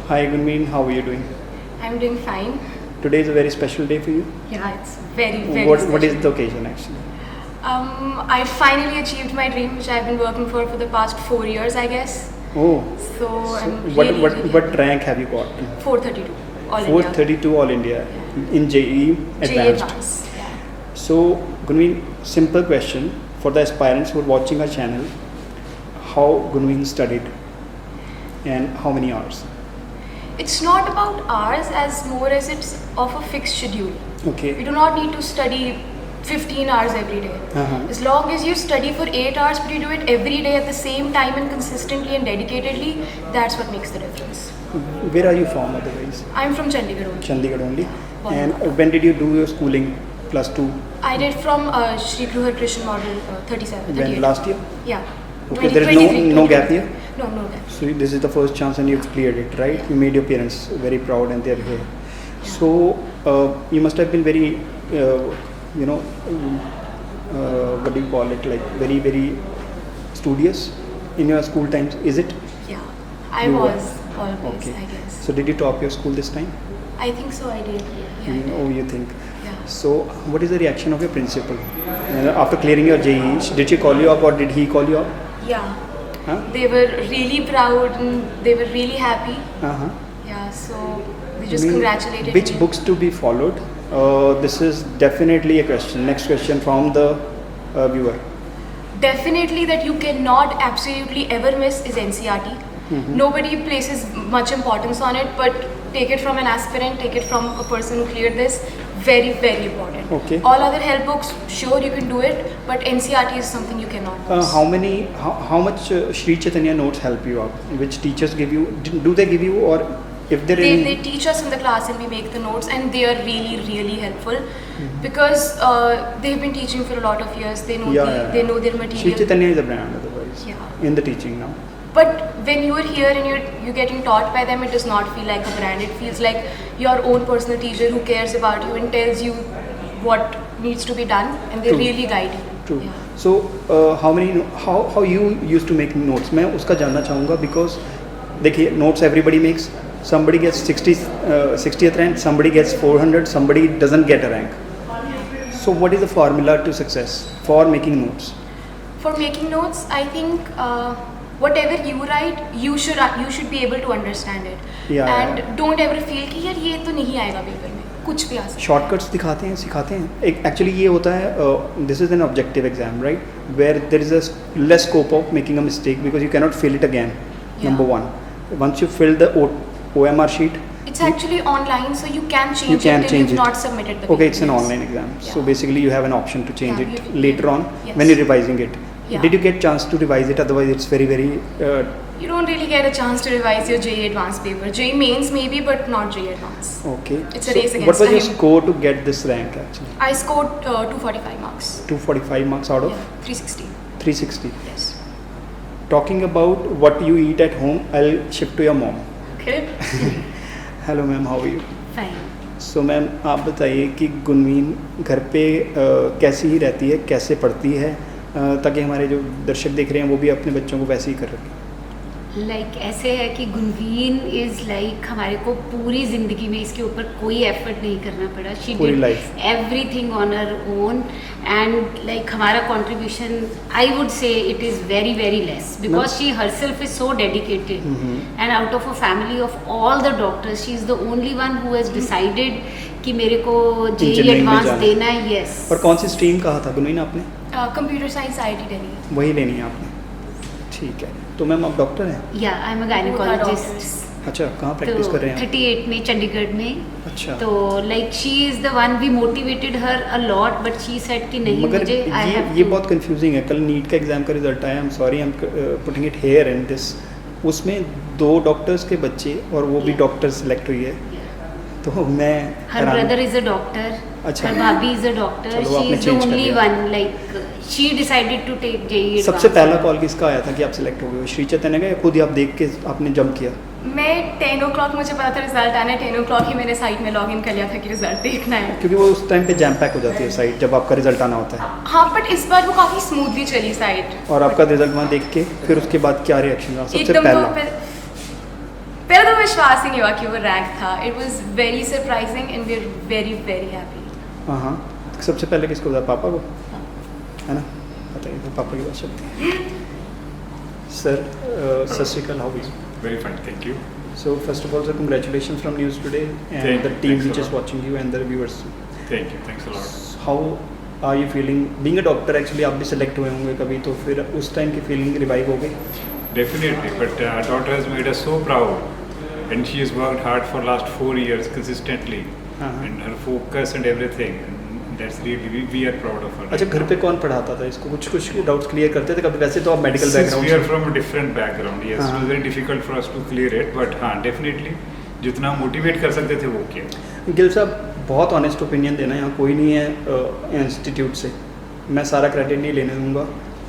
Hi Gunmeen, how are you doing? I'm doing fine. Today is a very special day for you. Yeah, it's very What is special. the occasion actually? I finally achieved my dream, which I've been working for the past 4 years, I guess. Oh, So so I'm what really, what really what rank have you got? 432 all India. 432 All India in JEE JEE Advanced. Advanced. Yeah. So Gunmeen, simple question for the aspirants who are watching our channel: how Gunmeen studied and how many hours? It's not about hours as more as it's of a fixed schedule. We Okay. do not need to study 15 hours every day. Uh-huh. As long as you study for 8 hours, but you do it every day at the same time and consistently and dedicatedly, that's what makes the difference. Where are you from otherwise? I'm from Chandigarh only. Chandigarh only. Wow. And when did you do your schooling? Plus two. I did from Shri Guru Har Krishna Model 37. When 38. last year? Yeah. Okay, there is no gap here? No, no gap. So this is the first chance and you've cleared it, right? You made your parents very proud and they're here. So you must have been very, what do you call it? Like very studious in your school times. Is it? Yeah. I You were? was always, Okay. I guess. So did you top your school this time? I think so, I did. Yeah. I did. Oh, you think? Yeah. So what is the reaction of your principal after clearing your JEE? Did she call you up or did he call you up? Yeah. Huh? They were really proud and they were really happy. Uh-huh. Yeah, so they just I mean, congratulated which me. books to be followed? This is definitely a question. Next question from the viewer. Definitely that you cannot absolutely ever miss is NCRT. Mm-hmm. Nobody places much importance on it, but take it from an aspirant, take it from a person who cleared this, very important. Okay. All other help books, sure you can do it, but NCRT is something you cannot miss. How much Sri Chaitanya notes help you out? Which teachers give you? Do they give you, or if there They any? teach us in the class and we make the notes, and they are really helpful because they've been teaching for a lot of years. They know they know their Sri material. Chaitanya is a brand otherwise. Yeah. In the teaching now. But when you're here and you're getting taught by them, it does not feel like a brand. It feels like your own personal teacher who cares about you and tells you what needs to be done, and they True. really guide you. True. Yeah. So how you used to make notes? मैं उसका जानना चाहूँगा because देखिए notes everybody makes. Somebody gets 60th rank, somebody gets 400, somebody doesn't get a rank. So what is the formula to success for making notes? For making notes, I think whatever you write, you should be able to understand it. Yeah, and yeah. don't ever feel कि यार ये तो नहीं आएगा paper में, कुछ भी आ सकता है. शॉर्टकट्स दिखाते हैं, सिखाते हैं. एक एक्चुअली ये होता है, this is an objective exam, right, where there is a less scope of making a mistake because you cannot fill it again. Number one, once you fill the OMR sheet, It's actually online, so you can change you can it till change you've it. not submitted the Okay, paper. it's an Yes. online exam, so Yeah. basically you have an option to change Yeah, it you- later on yes. when you're revising it. Yeah. Did you get chance to revise it? Otherwise it's very You don't really get a chance to revise your JEE Advanced paper. JEE Mains maybe, but not JEE Advanced. okay. It's a So race what against was your time. score to get this rank actually? I scored 245 marks. 245 marks out of Yeah, 360. 360. Yes. Talking about what you eat at home, I'll shift to your mom. Okay. Hello ma'am, how are you? Fine. So ma'am आप बताइए कि गुनवीन घर पे कैसी ही रहती है, कैसे पढ़ती है, ताकि हमारे जो दर्शक देख रहे हैं वो भी अपने बच्चों को वैसे ही कर रखें. लाइक ऐसे है कि गुनवीन इज़ लाइक हमारे को पूरी ज़िंदगी में इसके ऊपर कोई एफर्ट नहीं करना पड़ा. शी पूरी did life. Everything on her own and like हमारा contribution I would say it is very less because she herself is so dedicated and out of a family of all the doctors she is the only one who has decided कि मेरे को JEE Engineering में advance जाना. देना है. Yes. और कौन सी stream कहा था गुनवीन आपने? Computer Science IIT Delhi. वही लेनी है आपने. ठीक है. तो मैम आप डॉक्टर हैं? या I am a Both are gynaecologist. doctors. अच्छा, कहाँ तो प्रैक्टिस कर रहे हैं आप? 38 में चंडीगढ़ में. अच्छा. तो like she is the one we motivated her a lot but she said कि नहीं मगर मुझे आई ये हैव ये बहुत कंफ्यूजिंग है. कल नीट का एग्ज़ाम का रिजल्ट आया. I am sorry, I am putting it here in this. उसमें 2 डॉक्टर्स के बच्चे और वो भी Yeah. डॉक्टर सेलेक्ट हुई है. तो मैं हर हैरान- ब्रदर इज अ डॉक्टर. अच्छा. Her bhabhi is a doctor. चलो, शी आपने इज द change कर ओनली दिया. One like she decided to take JEE. सबसे पहला कॉल किसका आया था कि आप सिलेक्ट हो गए हो? श्री चैतन्य का या खुद ही आप देख के आपने जंप किया? मैं 10 o'clock मुझे पता था रिजल्ट आना है. 10 o'clock ही मैंने साइट में लॉग इन कर लिया था कि रिजल्ट देखना है. क्योंकि वो उस टाइम पे जैम पैक हो जाती है साइट जब आपका रिजल्ट आना होता है. हाँ, बट इस बार वो काफ़ी स्मूथली चली साइट. और आपका रिजल्ट वहाँ देख के फिर उसके बाद क्या रिएक्शन रहा सबसे एकदम तो पहला? पहले तो विश्वास ही नहीं हुआ कि वो रैंक था. It was very surprising and we're very very happy. हाँ हाँ. सबसे पहले किसको बताया? पापा को, है ना? बताइए तो पापा की बात चलती है. सर, सत श्री अकाल, how is? Very fine, thank you. So first of all, sir, congratulations from News Today and Thank the you. team Thanks a which is lot. watching you and the viewers. Thank you, thanks a lot. How are you feeling? Being a doctor, actually आप भी select हुए होंगे कभी, तो फिर उस time की feeling revive हो गई? Definitely, but our daughter has made us so proud, and she has worked hard for last 4 years consistently, and her focus and everything, and that's really we are proud of her. अच्छा, घर पे कौन पढ़ाता था इसको? कुछ doubts clear करते थे कभी? वैसे तो आप medical Since we are background from a different background, yes, it was very difficult for us to clear it, but हाँ, definitely जितना मोटिवेट कर सकते थे वो किया. गिल साहब, बहुत ऑनेस्ट ओपिनियन देना, यहाँ कोई नहीं है इंस्टीट्यूट से, मैं सारा क्रेडिट नहीं लेने दूंगा,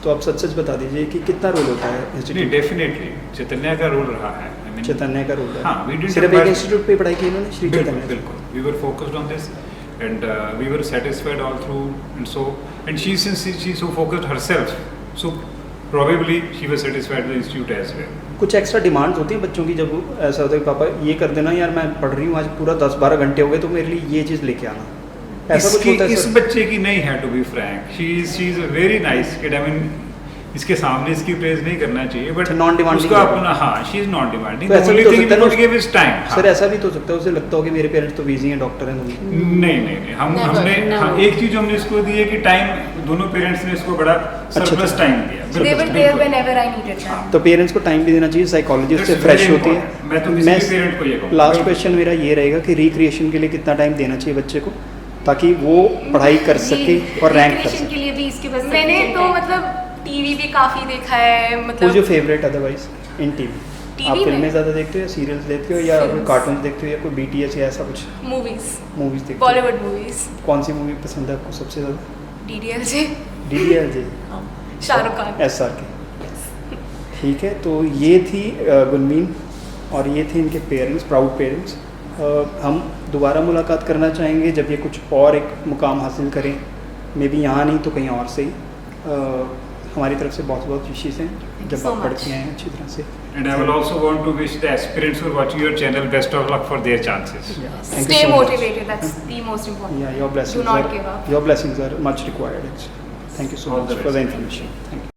तो आप सच सच बता दीजिए कि कितना रोल होता है नहीं, इंस्टीट्यूट? डेफिनेटली चैतन्य का रोल रहा है. I mean, चैतन्य का रोल है. हाँ, we did सिर्फ our एक best. इंस्टीट्यूट पे पढ़ाई की इन्होंने, श्री बिल्कुल चैतन्य? बिल्कुल, we were focused on this, and we were satisfied all through, and she, since she so focused herself, so probably she was satisfied with the institute as well. कुछ extra demands होती हैं बच्चों की, जब ऐसा होता है कि पापा ये कर देना यार, मैं पढ़ रही हूँ आज पूरा 10-12 घंटे हो गए, तो मेरे लिए ये चीज़ लेके आना, ऐसा कुछ होता है इस सर? बच्चे की नहीं है, to be frank, she is a very nice kid. I mean, इसके सामने इसकी प्रेज नहीं करना चाहिए, बट non demanding उसका है। अपना, हाँ, शी इज नॉन डिमांडिंग. तो द ऐसा ओनली भी तो थिंग सकता वी है could give is time. Sir, ऐसा भी तो हो सकता है, उसे लगता हो कि मेरे पेरेंट्स तो बिजी हैं, डॉक्टर हैं दोनों. नहीं नहीं नहीं, Never, हमने no. हाँ, एक चीज हमने इसको दी है कि टाइम, दोनों पेरेंट्स ने इसको बड़ा सरप्लस अच्छा। टाइम दिया. They were बिल्कुल, there बिल्कुल. whenever I needed them. तो पेरेंट्स को टाइम भी देना चाहिए, साइकोलॉजी उससे That's फ्रेश very होती है. important. मैं तो किसी भी parent को ये कहूँगा. लास्ट बिल्कुल. क्वेश्चन मेरा ये रहेगा कि रिक्रिएशन के लिए कितना टाइम देना चाहिए बच्चे को, ताकि वो पढ़ाई कर सके और रैंक कर Recreation सके? के लिए भी इसके पास मैंने sufficient तो time. मतलब टीवी भी काफी देखा है, Who's मतलब your favorite otherwise in TV? TV आप में? फिल्में ज़्यादा देखते हो या सीरियल्स देखते हो या Films. कार्टून देखते हो या कोई BTS या ऐसा कुछ मूवीज, मूवीज देखते हो? बॉलीवुड मूवीज. कौन सी मूवी पसंद है आपको सबसे ज़्यादा? DDLJ, DDLJ, Shahrukh Khan. SRK. ठीक है, तो ये थी गुनमीन और ये थे इनके पेरेंट्स, प्राउड पेरेंट्स. हम दोबारा मुलाकात करना चाहेंगे जब ये कुछ और एक मुकाम हासिल करें, मे बी यहाँ नहीं तो कहीं और से ही. हमारी तरफ से बहुत बहुत विशेष हैं जब so आप पढ़ much. के आए हैं अच्छी तरह से. And I will also want to wish the aspirants who are watching your channel best of luck for their chances. Yeah, thank you Stay so much. motivated. That's the most important. Yeah, your blessings Do not are, give up. your blessings are much required. Actually. Thank you so All the much for the best. information. Thank you.